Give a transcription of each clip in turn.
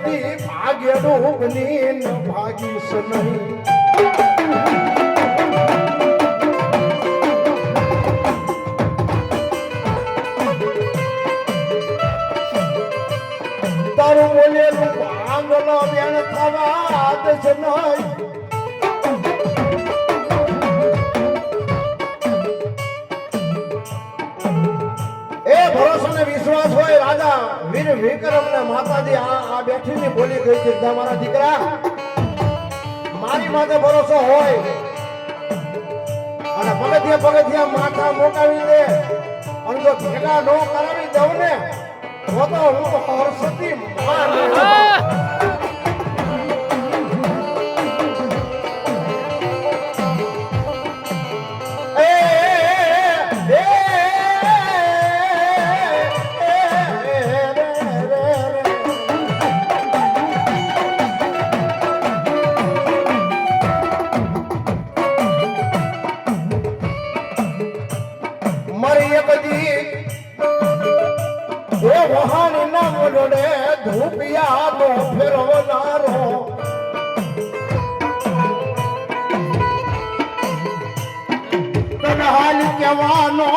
કદી ભાગ્યનું બની ભાગીશ નહીં. તારું બોલેલું આંગલો બેન થવા દસ નહીં. એ ભરોસો ને વિશ્વાસ હોય રાજા વીર વિક્રમ ને માતાજી આ બેઠીની બોલી ગઈ છે તમારા દીકરા મારી માથે ભરોસો હોય અને પગથિયા માથા મોકાવી દે અને જો ભેગા નો કરાવી દઉં ને તો હું હર્ષથી માર ધૂપિયા નો ફેરવનારો તને હાલ કહેવાનો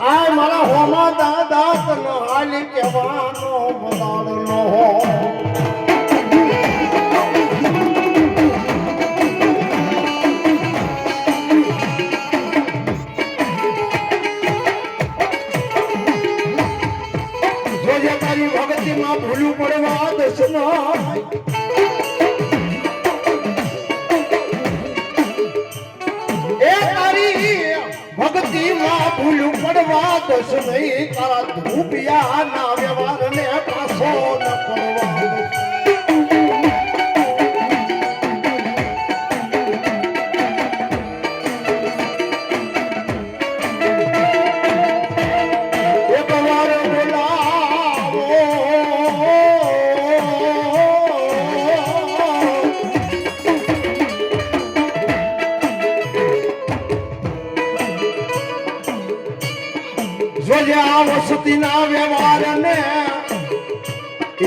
આ મારા હોમા દાદા તને હાલ કહેવાનો બદાડનો ભૂલું પડવા દસ એ તારી ભક્તિમાં ભૂલું પડવા દસ નહીં તારા ધૂપિયા ના વ્યવહાર ને પાછો ન પડવા વસતીના વ્યવહાર ને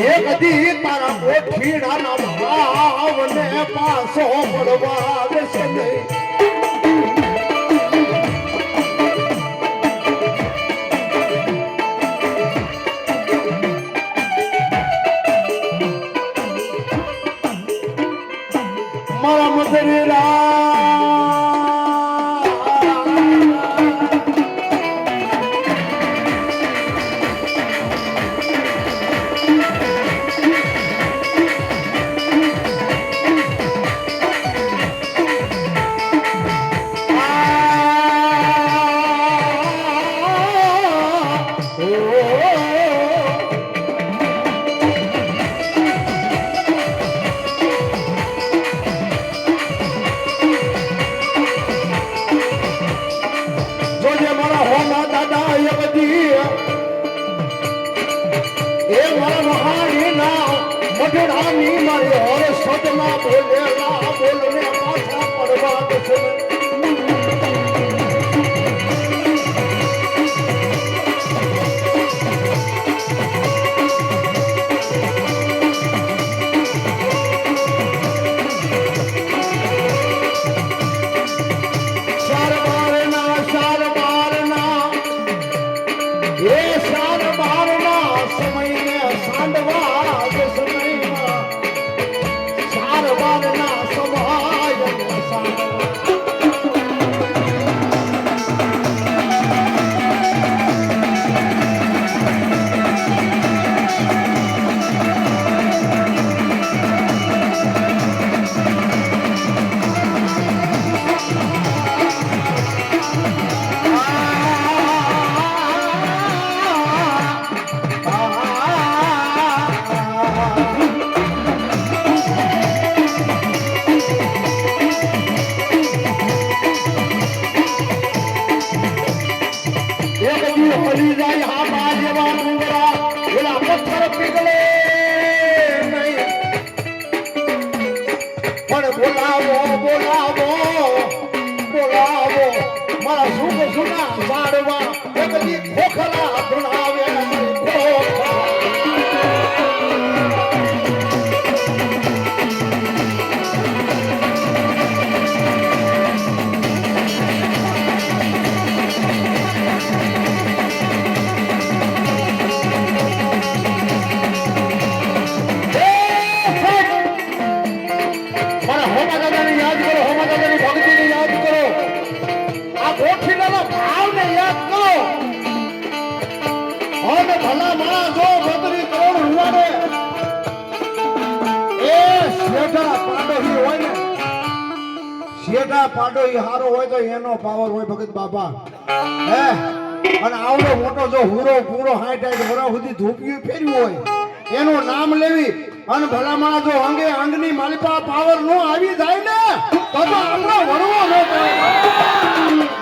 એક દી તારા કોઠીડાના ભાવ ને પાછો પડવા દેશે નહીં. મારા મધુરા મઢડાની મારી હોર સદમાં બોલેલા બોલને પાછા પડવા દે હરી જાય હા બા જેવા ડુંગરા એલા પથ્થર પીગળે નહીં પણ બોલાવો બોલાવો બોલાવો મારા સુખ સુના ઝાડવા એક દી ખોખલા ભણાવે અને ભલા માણસ જો 32 કરોડ રૂવાને એ શેઠા પાડોશી હોય ને, શેઠા પાડોશી હારો હોય તો એનો પાવર હોય ભગત બાપા. હે અને આવડો મોટો જો હુરો પૂરો 60 વર્ષ સુધી ધૂપિયું ફેર્યું હોય એનું નામ લેવી અને ભલા માણસ જો અંગે અંગની માલિપા પાવર નો આવી જાય ને તો આપણો વરવો ન થાય.